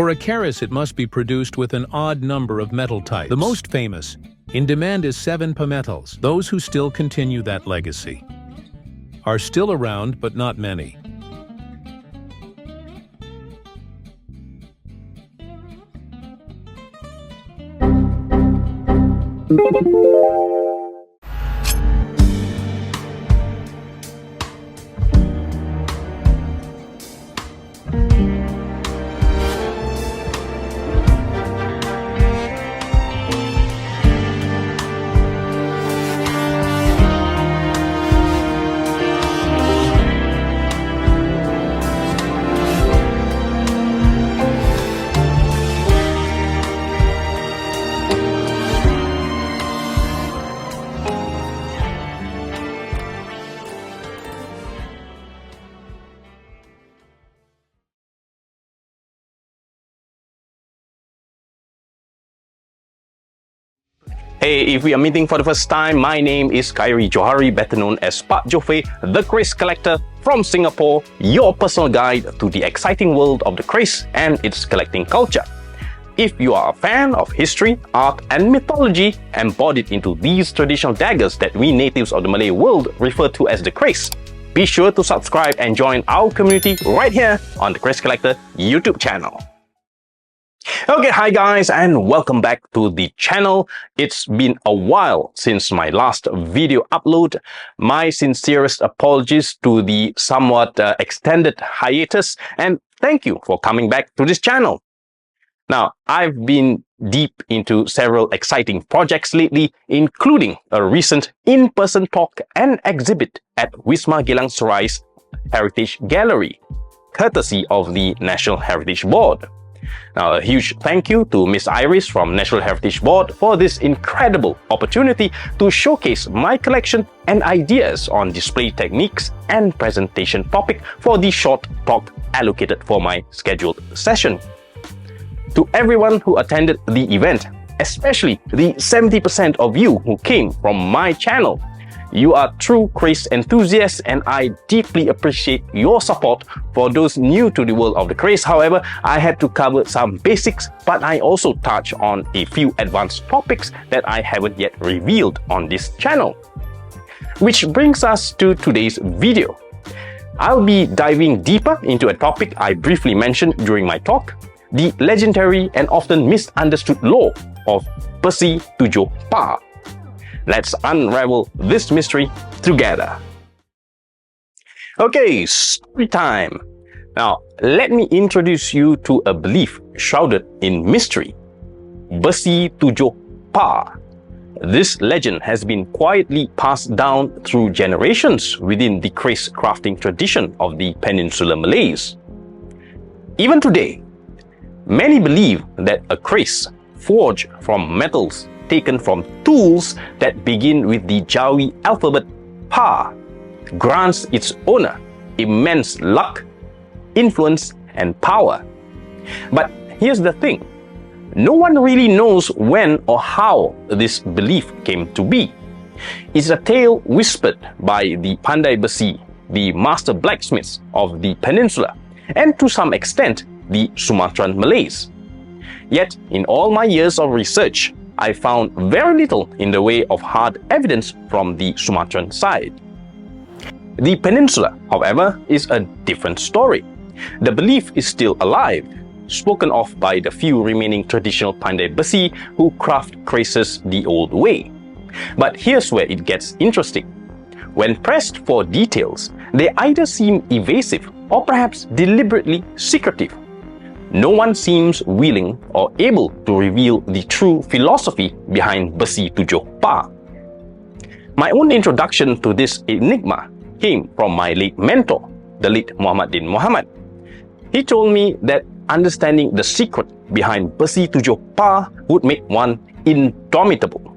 For a keris, it must be produced with an odd number of metal types. The most famous in demand is 7 Pa metals. Those who still continue that legacy are still around, but not many. Hey, if we are meeting for the first time, my name is Khairi Johari, better known as Pak Jofe, the Kris Collector from Singapore, your personal guide to the exciting world of the kris and its collecting culture. If you are a fan of history, art and mythology embodied into these traditional daggers that we natives of the Malay world refer to as the kris, be sure to subscribe and join our community right here on the Kris Collector YouTube channel. Okay, hi guys and welcome back to the channel. It's been a while since my last video upload. My sincerest apologies to the somewhat extended hiatus, and thank you for coming back to this channel. Now, I've been deep into several exciting projects lately, including a recent in-person talk and exhibit at Wisma Geylang Serai's Heritage Gallery, courtesy of the National Heritage Board. Now, a huge thank you to Miss Iris from National Heritage Board for this incredible opportunity to showcase my collection and ideas on display techniques and presentation topic for the short talk allocated for my scheduled session. To everyone who attended the event, especially the 70% of you who came from my channel, you are true kris enthusiasts and I deeply appreciate your support. For those new to the world of the kris, however, I had to cover some basics, but I also touch on a few advanced topics that I haven't yet revealed on this channel. Which brings us to today's video. I'll be diving deeper into a topic I briefly mentioned during my talk, the legendary and often misunderstood lore of Besi Tujuh Pa. Let's unravel this mystery together. Okay, story time. Now, let me introduce you to a belief shrouded in mystery. Besi Tujuh Pa. This legend has been quietly passed down through generations within the kris crafting tradition of the Peninsular Malays. Even today, many believe that a kris forged from metals taken from tools that begin with the Jawi alphabet Pa grants its owner immense luck, influence, and power. But here's the thing. No one really knows when or how this belief came to be. It's a tale whispered by the Pandai Besi, the master blacksmiths of the peninsula, and to some extent, the Sumatran Malays. Yet, in all my years of research, I found very little in the way of hard evidence from the Sumatran side. The peninsula, however, is a different story. The belief is still alive, spoken of by the few remaining traditional Pandai Besi who craft krises the old way. But here's where it gets interesting. When pressed for details, they either seem evasive or perhaps deliberately secretive. No one seems willing or able to reveal the true philosophy behind Besi Tujuh Pa. My own introduction to this enigma came from my late mentor, the late Muhammad bin Muhammad. He told me that understanding the secret behind Besi Tujuh Pa would make one indomitable.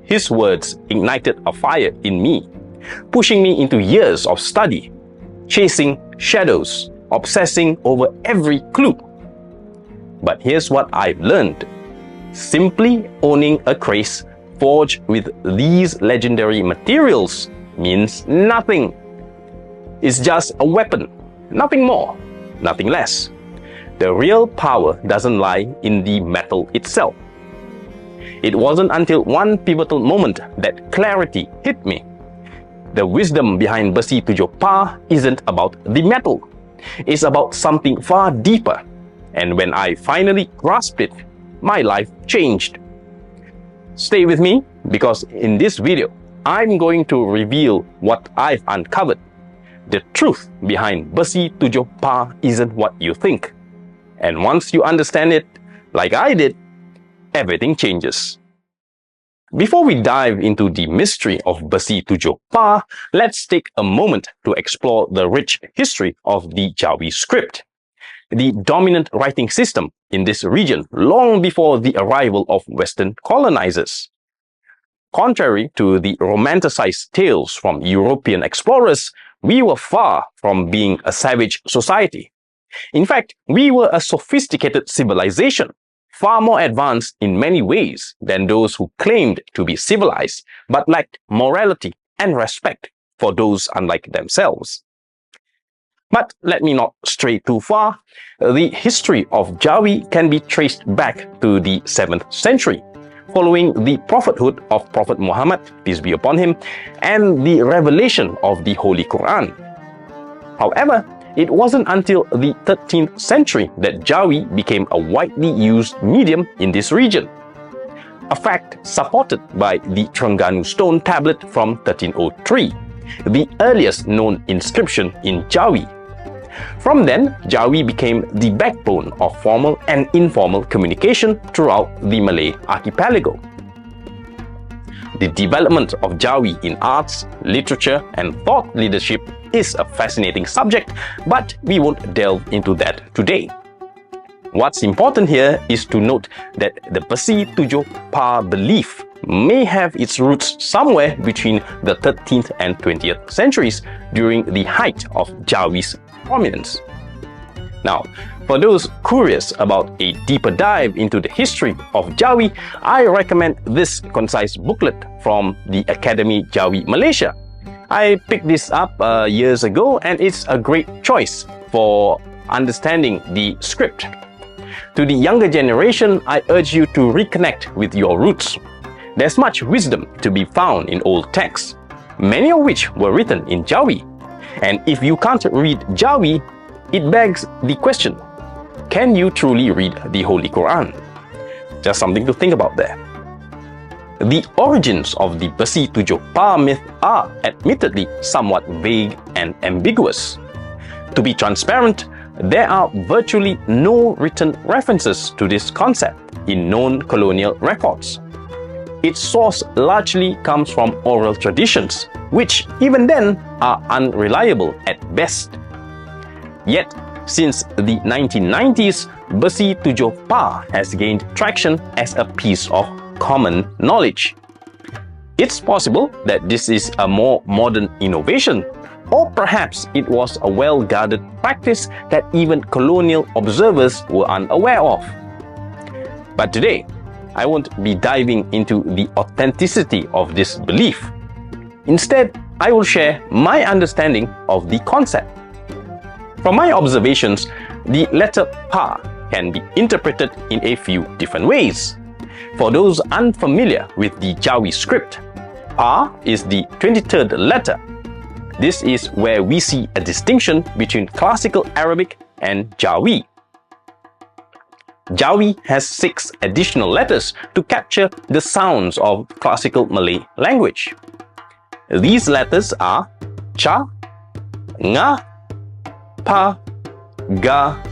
His words ignited a fire in me, pushing me into years of study, chasing shadows, obsessing over every clue. But here's what I've learned. Simply owning a kris forged with these legendary materials means nothing. It's just a weapon, nothing more, nothing less. the real power doesn't lie in the metal itself. It wasn't until one pivotal moment that clarity hit me. The wisdom behind Besi Tujuh Pa isn't about the metal. It's about something far deeper. And when I finally grasped it, my life changed. Stay with me, because in this video, I'm going to reveal what I've uncovered. The truth behind Besi Tujuh Pa isn't what you think. And once you understand it, like I did, everything changes. Before we dive into the mystery of Besi Tujuh Pa, let's take a moment to explore the rich history of the Jawi script, the dominant writing system in this region long before the arrival of Western colonizers. Contrary to the romanticized tales from European explorers, we were far from being a savage society. In fact, we were a sophisticated civilization, far more advanced in many ways than those who claimed to be civilized but lacked morality and respect for those unlike themselves. But let me not stray too far. The history of Jawi can be traced back to the 7th century, following the prophethood of Prophet Muhammad, peace be upon him, and the revelation of the Holy Quran. However, it wasn't until the 13th century that Jawi became a widely used medium in this region, a fact supported by the Terengganu stone tablet from 1303, the earliest known inscription in Jawi. From then, Jawi became the backbone of formal and informal communication throughout the Malay archipelago. The development of Jawi in arts, literature, and thought leadership is a fascinating subject, but we won't delve into that today. What's important here is to note that the Besi Tujuh Pa belief may have its roots somewhere between the 13th and 20th centuries during the height of Jawi's prominence. Now, for those curious about a deeper dive into the history of Jawi, I recommend this concise booklet from the Academy Jawi Malaysia. I picked this up years ago, and it's a great choice for understanding the script. To the younger generation, I urge you to reconnect with your roots. There's much wisdom to be found in old texts, many of which were written in Jawi. And if you can't read Jawi, it begs the question, can you truly read the Holy Quran? Just something to think about there. The origins of the Besi Tujuh Pa myth are admittedly somewhat vague and ambiguous. To be transparent, there are virtually no written references to this concept in known colonial records. Its source largely comes from oral traditions, which even then are unreliable at best. Yet, since the 1990s, Besi Tujuh Pa has gained traction as a piece of common knowledge. It's possible that this is a more modern innovation, or perhaps it was a well-guarded practice that even colonial observers were unaware of. But today, I won't be diving into the authenticity of this belief. Instead, I will share my understanding of the concept. From my observations, the letter Pa can be interpreted in a few different ways. For those unfamiliar with the Jawi script, Pa is the 23rd letter. This is where we see a distinction between classical Arabic and Jawi. Jawi has 6 additional letters to capture the sounds of classical Malay language. These letters are Cha, Nga, Pa, Ga,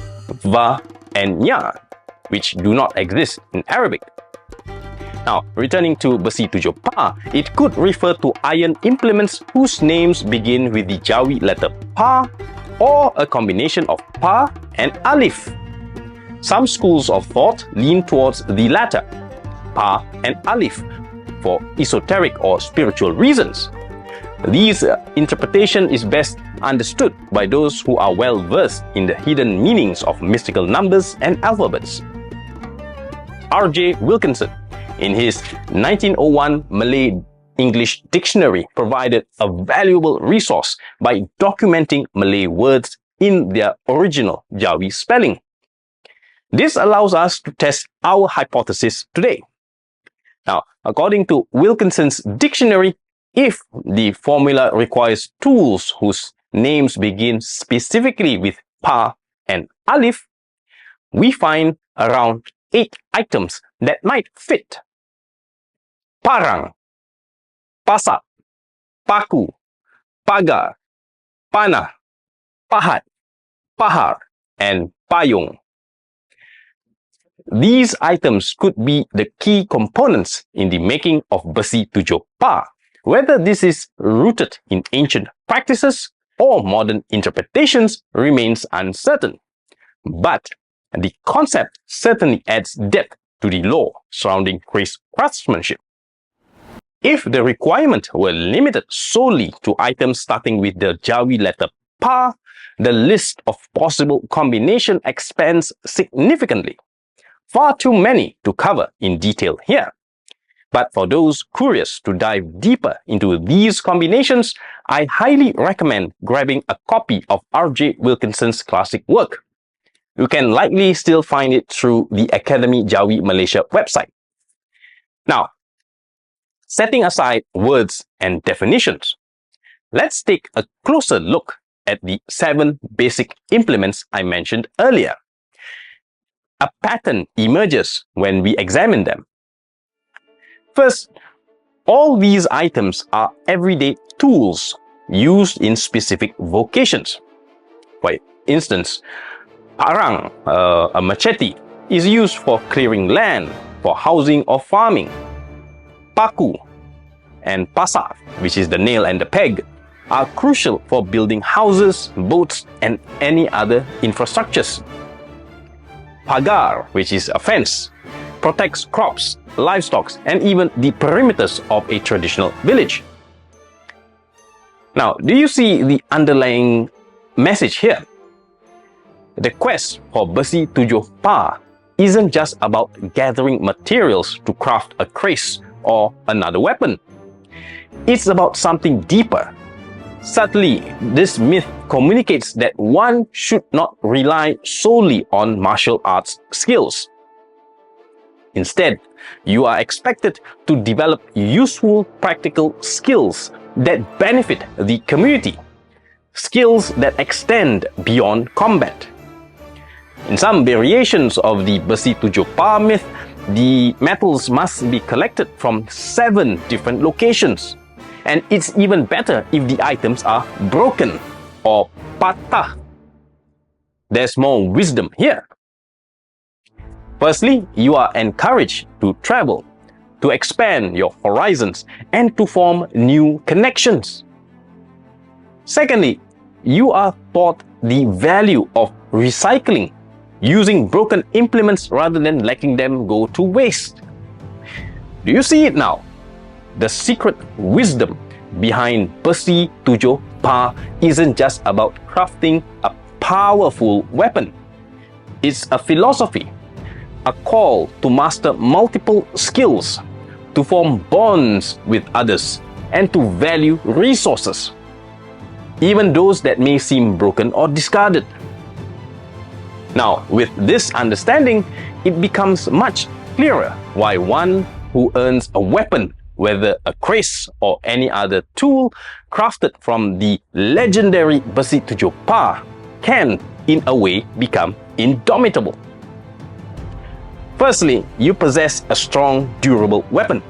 Va, and Nya, which do not exist in Arabic. Now, returning to Besi Tujuh Pa, it could refer to iron implements whose names begin with the Jawi letter Pa, or a combination of Pa and Alif. Some schools of thought lean towards the latter, Pa and Alif, for esoteric or spiritual reasons. This interpretation is best understood by those who are well versed in the hidden meanings of mystical numbers and alphabets. R.J. Wilkinson, in his 1901 Malay English Dictionary, provided a valuable resource by documenting Malay words in their original Jawi spelling. This allows us to test our hypothesis today. Now, according to Wilkinson's dictionary, if the formula requires tools whose names begin specifically with pa and alif, we find around 8 items that might fit. Parang, pasak, paku, pagar, panah, pahat, pahar, and payung. These items could be the key components in the making of Besi Tujuh Pa, whether this is rooted in ancient practices or modern interpretations remains uncertain. But the concept certainly adds depth to the lore surrounding kris craftsmanship. If the requirement were limited solely to items starting with the Jawi letter Pa, the list of possible combination expands significantly. Far too many to cover in detail here. But for those curious to dive deeper into these combinations, I highly recommend grabbing a copy of R.J. Wilkinson's classic work. You can likely still find it through the Academy Jawi Malaysia website. Now, setting aside words and definitions, let's take a closer look at the 7 basic implements I mentioned earlier. A pattern emerges when we examine them. First, all these items are everyday tools used in specific vocations. For instance, parang, a machete, is used for clearing land, for housing or farming. Paku and pasak, which is the nail and the peg, are crucial for building houses, boats, and any other infrastructures. Pagar, which is a fence, protects crops, livestock, and even the perimeters of a traditional village. Now, do you see the underlying message here? The quest for Besi Tujuh Pa isn't just about gathering materials to craft a kris or another weapon. It's about something deeper. Subtly, this myth communicates that one should not rely solely on martial arts skills. Instead, you are expected to develop useful practical skills that benefit the community, skills that extend beyond combat. In some variations of the Besi Tujuh Pa myth, the metals must be collected from 7 different locations. And it's even better if the items are broken or patah. There's more wisdom here. Firstly, you are encouraged to travel, to expand your horizons, and to form new connections. Secondly, you are taught the value of recycling, using broken implements rather than letting them go to waste. Do you see it now? The secret wisdom behind Besi Tujuh Pa isn't just about crafting a powerful weapon. It's a philosophy, a call to master multiple skills, to form bonds with others, and to value resources, even those that may seem broken or discarded. Now, with this understanding, it becomes much clearer why one who earns a weapon, whether a kris or any other tool crafted from the legendary Besi Tujuh Pa, can, in a way, become indomitable. Firstly, you possess a strong, durable weapon.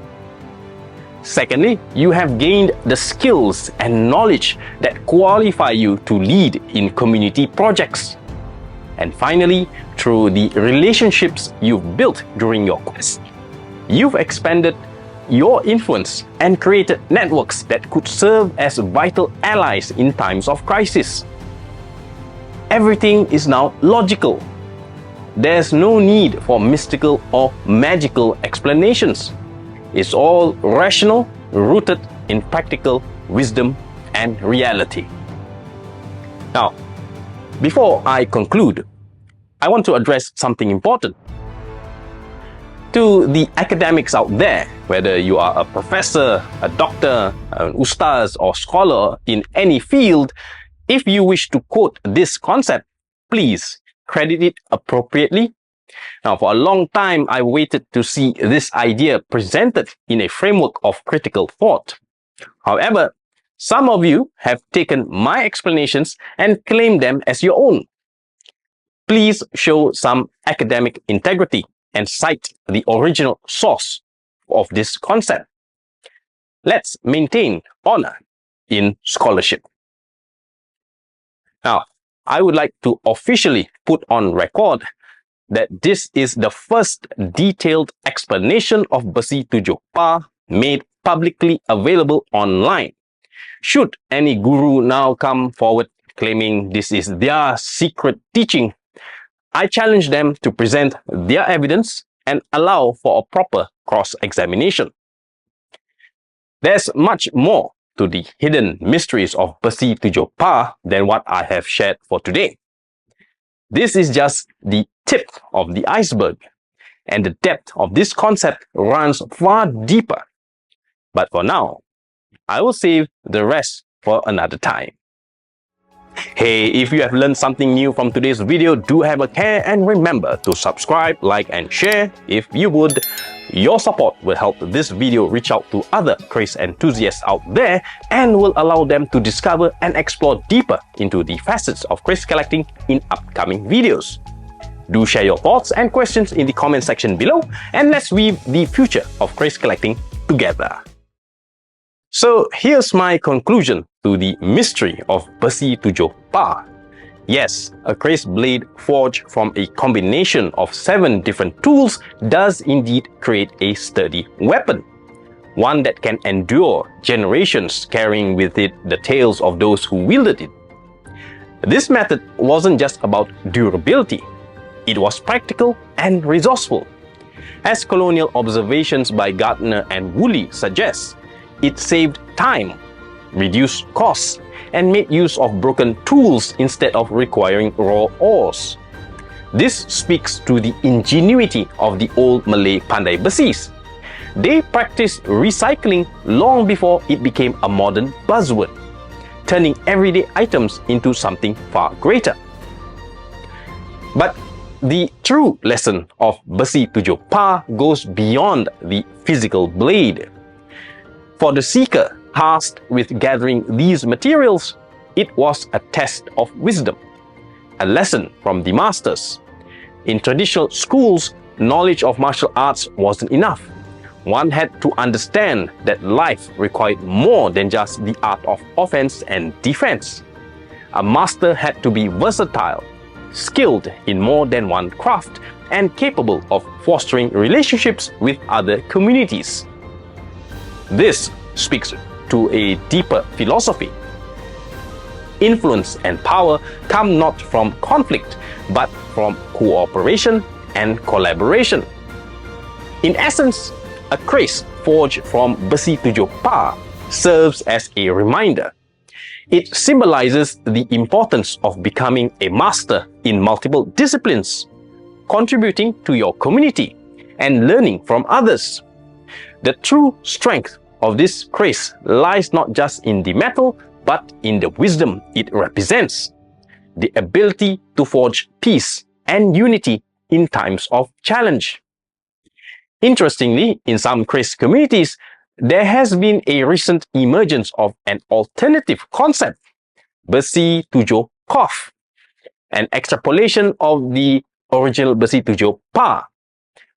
Secondly, you have gained the skills and knowledge that qualify you to lead in community projects. And finally, through the relationships you've built during your quest, you've expanded your influence and created networks that could serve as vital allies in times of crisis. Everything is now logical. There's no need for mystical or magical explanations. It's all rational, rooted in practical wisdom and reality. Now, before I conclude, I want to address something important. To the academics out there, whether you are a professor, a doctor, an ustaz, or scholar in any field, if you wish to quote this concept, please credit it appropriately Now, for a long time, I waited to see this idea presented in a framework of critical thought. However, some of you have taken my explanations and claimed them as your own. Please show some academic integrity and cite the original source of this concept. Let's maintain honor in scholarship. Now, I would like to officially put on record that this is the first detailed explanation of Besi Tujuh Pa made publicly available online. Should any guru now come forward claiming this is their secret teaching, I challenge them to present their evidence and allow for a proper cross-examination. There's much more to the hidden mysteries of Besi Tujuh Pa than what I have shared for today. This is just the tip of the iceberg, and the depth of this concept runs far deeper. But for now, I will save the rest for another time. Hey, if you have learned something new from today's video, do have a care and remember to subscribe, like and share if you would. Your support will help this video reach out to other kris enthusiasts out there and will allow them to discover and explore deeper into the facets of kris collecting in upcoming videos. Do share your thoughts and questions in the comment section below, and let's weave the future of kris collecting together. So here's my conclusion to the mystery of Besi Tujuh Pa. Yes, a kris blade forged from a combination of 7 different tools does indeed create a sturdy weapon. One that can endure generations, carrying with it the tales of those who wielded it. This method wasn't just about durability. It was practical and resourceful. As colonial observations by Gardner and Woolley suggest, it saved time, reduced costs, and made use of broken tools instead of requiring raw ores. This speaks to the ingenuity of the old Malay pandai besis. They practiced recycling long before it became a modern buzzword, turning everyday items into something far greater. But the true lesson of Besi Tujuh Pa goes beyond the physical blade. For the seeker tasked with gathering these materials, it was a test of wisdom, a lesson from the masters. In traditional schools, knowledge of martial arts wasn't enough. One had to understand that life required more than just the art of offense and defense. A master had to be versatile, skilled in more than one craft, and capable of fostering relationships with other communities. This speaks to a deeper philosophy. Influence and power come not from conflict, but from cooperation and collaboration. In essence, a kris forged from Besi Tujuh Pa serves as a reminder. It symbolizes the importance of becoming a master in multiple disciplines, contributing to your community, and learning from others. The true strength of this kris lies not just in the metal, but in the wisdom it represents, the ability to forge peace and unity in times of challenge. Interestingly, in some kris communities, there has been a recent emergence of an alternative concept, Besi Tujuh Kof, an extrapolation of the original Besi Tujuh Pa.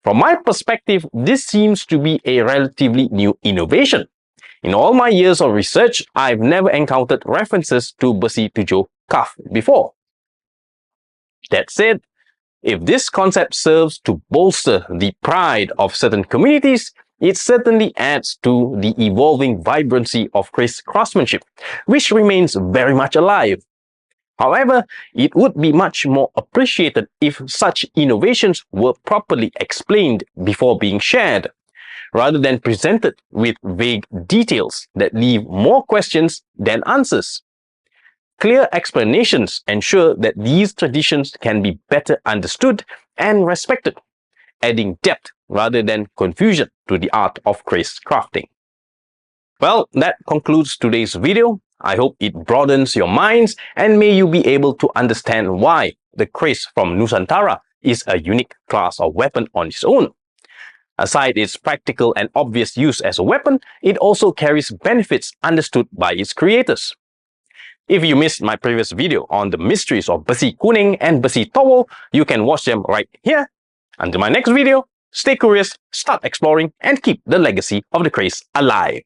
From my perspective, this seems to be a relatively new innovation. In all my years of research, I've never encountered references to Besi Tujuh Kof before. That said, if this concept serves to bolster the pride of certain communities, it certainly adds to the evolving vibrancy of kris craftsmanship, which remains very much alive. However, it would be much more appreciated if such innovations were properly explained before being shared, rather than presented with vague details that leave more questions than answers. Clear explanations ensure that these traditions can be better understood and respected, adding depth rather than confusion to the art of kris crafting. Well, that concludes today's video. I hope it broadens your minds and may you be able to understand why the kris from Nusantara is a unique class of weapon on its own. Aside its practical and obvious use as a weapon, it also carries benefits understood by its creators. If you missed my previous video on the mysteries of Besi Kuning and Besi Towel, you can watch them right here. Until my next video, stay curious, start exploring, and keep the legacy of the kris alive.